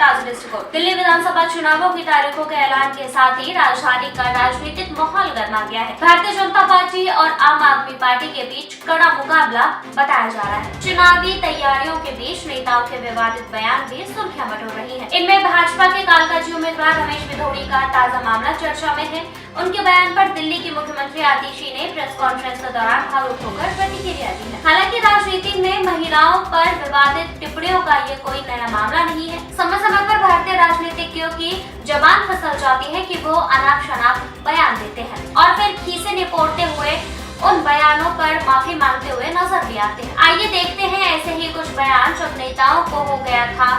ताजा दृष्टिकोण। दिल्ली विधानसभा चुनावों की तारीखों के ऐलान के साथ ही राजधानी का राजनीतिक माहौल गर्मा गया है। भारतीय जनता पार्टी और आम आदमी पार्टी के बीच कड़ा मुकाबला बताया जा रहा है। चुनावी तैयारियों के बीच नेताओं के विवादित बयान भी सुर्खियां बटोर रही हैं। इनमें भाजपा के कालकाजी उम्मीदवार रमेश बिधूड़ी का ताजा मामला चर्चा में है। उनके बयान पर दिल्ली की मुख्यमंत्री आतिशी ने प्रेस कॉन्फ्रेंस के दौरान भावुक होकर प्रतिक्रिया दी है। हालांकि राजनीति में महिलाओं पर विवादित टिप्पणियों का ये कोई नया मामला नहीं है। समय समय पर भारतीय राजनीतिज्ञों की जबान फिसल जाती है कि वो अनाप शनाप बयान देते हैं और फिर खीसे निपोड़ते हुए उन बयानों पर माफी मांगते हुए नजर भी आते हैं। आइए देखते हैं ऐसे ही कुछ बयान जब नेताओं को हो गया था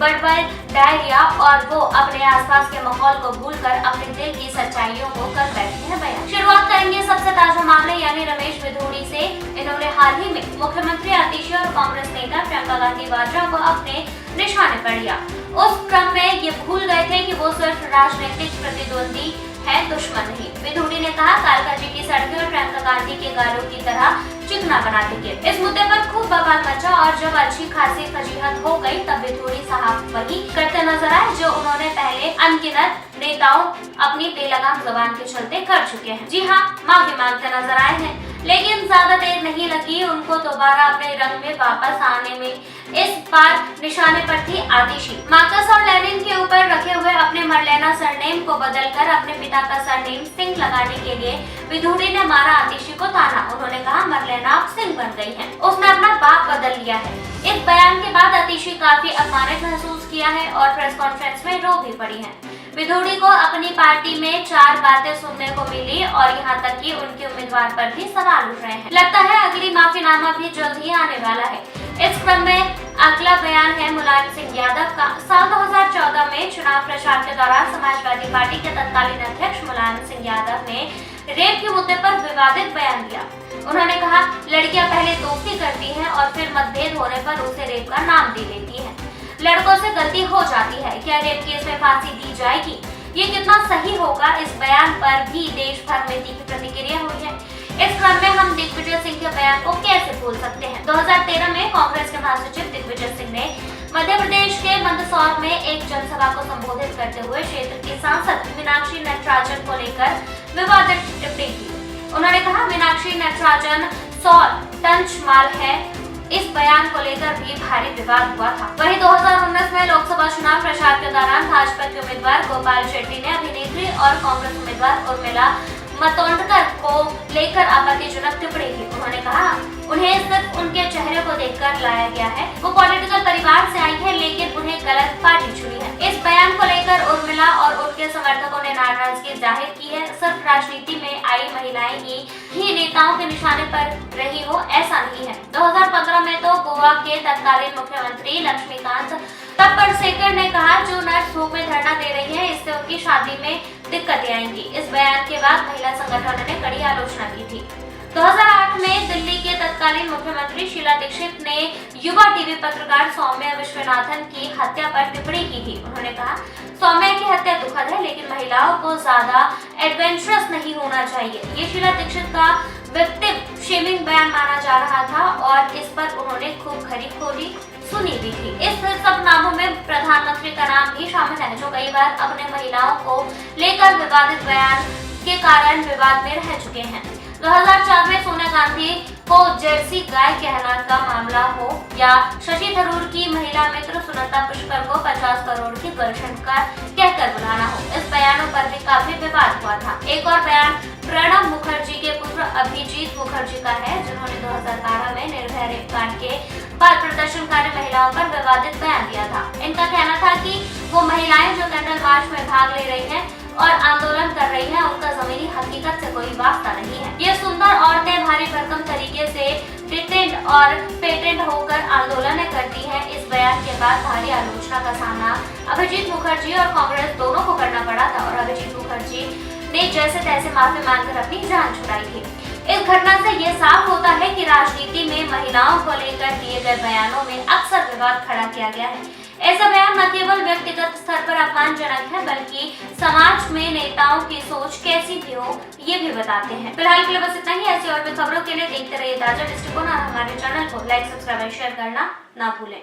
बड़बड़ डायरिया और वो अपने आसपास के माहौल को भूलकर अपने दिल की सच्चाइयों को कर बैठे हैं बयान। शुरुआत करेंगे सबसे ताजा मामले यानी रमेश बिधूड़ी से। इन्होंने हाल ही में मुख्यमंत्री आतिशी और कांग्रेस नेता प्रियंका गांधी वाड्रा को अपने निशाने पर लिया। उस क्रम में ये भूल गए थे कि वो सिर्फ राजनीतिक प्रतिद्वंदी है, दुश्मन नहीं। बिधूड़ी ने कहा कालकाजी की सड़कें और प्रियंका गांधी के गालों की तरह चिकना बना देंगे। इस मुद्दे पर खूब बवाल मचा और जब अच्छी खासी फजीहत हो गई तब बिधूड़ी साहब वही करते नजर आए जो उन्होंने पहले अनगिनत नेताओं अपनी बेलगाम जुबान के चलते कर चुके हैं। जी हाँ, माफी मांगते नजर आए हैं, लेकिन ज्यादा देर नहीं लगी उनको दोबारा अपने रंग में वापस आने में। इस बार निशाने पर थी आतिशी। मार्कस और लेनिन के ऊपर रखे हुए अपने मरलेना सरनेम को बदलकर अपने पिता का सरनेम सिंह लगाने के लिए बिधूड़ी ने मारा आतिशी को ताना। उन्होंने कहा मरलेना अब सिंह बन गई है, उसने अपना बाप बदल लिया है। इस बयान के बाद आतिशी काफी अपमानित महसूस किया है और प्रेस कॉन्फ्रेंस में रो भी पड़ी है। बिधूड़ी को अपनी पार्टी में 4 बातें सुनने को मिली और यहाँ तक कि उनके उम्मीदवार पर भी सवाल उठ रहे हैं। लगता है अगली माफीनामा भी जल्द ही आने वाला है। इस क्रम में अगला बयान है मुलायम सिंह यादव का। साल 2014 में चुनाव प्रचार के दौरान समाजवादी पार्टी के तत्कालीन अध्यक्ष मुलायम सिंह यादव ने रेप के मुद्दे पर विवादित बयान दिया। उन्होंने कहा लड़कियां पहले दोस्ती करती हैं और फिर मतभेद होने पर उसे रेप का नाम दे देती हैं। लड़कों से गलती हो जाती है, क्या रेप केस में फांसी दी जाएगी? ये कितना सही होगा? इस बयान पर भी देश भर में तीखी प्रतिक्रिया हुई है। इस क्रम में हम दिग्विजय सिंह के बयान को कैसे भूल सकते हैं। 2013 में कांग्रेस के महासचिव दिग्विजय सिंह ने मध्य प्रदेश के मंदसौर में एक जनसभा को संबोधित करते हुए क्षेत्र की सांसद मीनाक्षी नटराजन को लेकर विवादित टिप्पणी की। उन्होंने कहा मीनाक्षी नटराजन 100 टन माल है। इस बयान को लेकर भी भारी विवाद हुआ था। वहीं 2019 में लोकसभा चुनाव प्रचार के दौरान भाजपा के उम्मीदवार गोपाल शेट्टी ने अभिनेत्री और कांग्रेस उम्मीदवार उर्मिला मातोंडकर को लेकर आपत्तिजनक टिप्पणी की। उन्होंने कहा उन्हें सिर्फ उनके चेहरे को देखकर लाया गया है। वो पॉलिटिकल परिवार से आई है लेकिन उन्हें गलत पार्टी चुनी है। इस बयान को लेकर उर्मिला और उनके समर्थकों ने नाराजगी जाहिर की है। सिर्फ राजनीति में आई महिलाएं ही नेताओं के निशाने पर रही हो ऐसा नहीं है। 2015 में तो गोवा के तत्कालीन मुख्यमंत्री लक्ष्मीकांत तप्पड़सेकर ने कहा जो नर्स धूप में धरना दे रही है इससे उनकी शादी में दिक्कतें आएंगी। इस बयान के बाद महिला संगठनों ने कड़ी आलोचना की थी। 2008 में दिल्ली के तत्कालीन मुख्यमंत्री शीला दीक्षित ने युवा टीवी पत्रकार सौम्या विश्वनाथन की हत्या पर टिप्पणी की थी। उन्होंने कहा सौम्या की हत्या दुखद है लेकिन महिलाओं को ज्यादा एडवेंचरस नहीं होना चाहिए। ये शीला दीक्षित का विक्टिम शेमिंग बयान माना जा रहा था और इस पर उन्होंने खूब खरी खोली सुनी भी थी। इस सब नामों में प्रधानमंत्री का नाम भी शामिल है जो कई बार अपने महिलाओं को लेकर विवादित बयान के कारण विवाद में रह चुके हैं। 2004 में सोनिया गांधी को जर्सी गाय कहना का मामला हो या शशि थरूर की महिला मित्र सुनंदा पुष्कर को 50 करोड़ की गर्लफ्रेंड का कहकर बुलाना हो, इस बयानों पर भी काफी विवाद हुआ था। एक और बयान प्रणब मुखर्जी के पुत्र अभिजीत मुखर्जी का है जिन्होंने 2012 में निर्भया रेप कांड के बाद प्रदर्शनकारी महिलाओं पर विवादित बयान दिया था। इनका कहना था कि वो महिलाएं जो कैंडल मार्च में भाग ले रही हैं और आंदोलन कर रही हैं उनका जमीनी हकीकत से कोई वास्ता नहीं है। ये सुंदर औरतें भारी भरकम तरीके से डिटेंड और पेटेंट होकर आंदोलन करती हैं। इस बयान के बाद भारी आलोचना का सामना अभिजीत मुखर्जी और कांग्रेस दोनों को करना पड़ा था और अभिजीत मुखर्जी ने जैसे तैसे माफी मांगकर अपनी जान छुड़ाई थी। इस घटना से ये साफ होता है कि राजनीति में महिलाओं को लेकर दिए गए बयानों में अक्सर विवाद खड़ा किया गया है। ऐसा बयान न केवल व्यक्तिगत स्तर पर अपमानजनक है बल्कि समाज में नेताओं की सोच कैसी भी हो ये भी बताते हैं। फिलहाल के लिए बस इतना ही। ऐसी और भी खबरों के लिए देखते रहिए ताजा दृष्टिकोण और हमारे चैनल को लाइक, सब्सक्राइब और शेयर करना ना भूलें।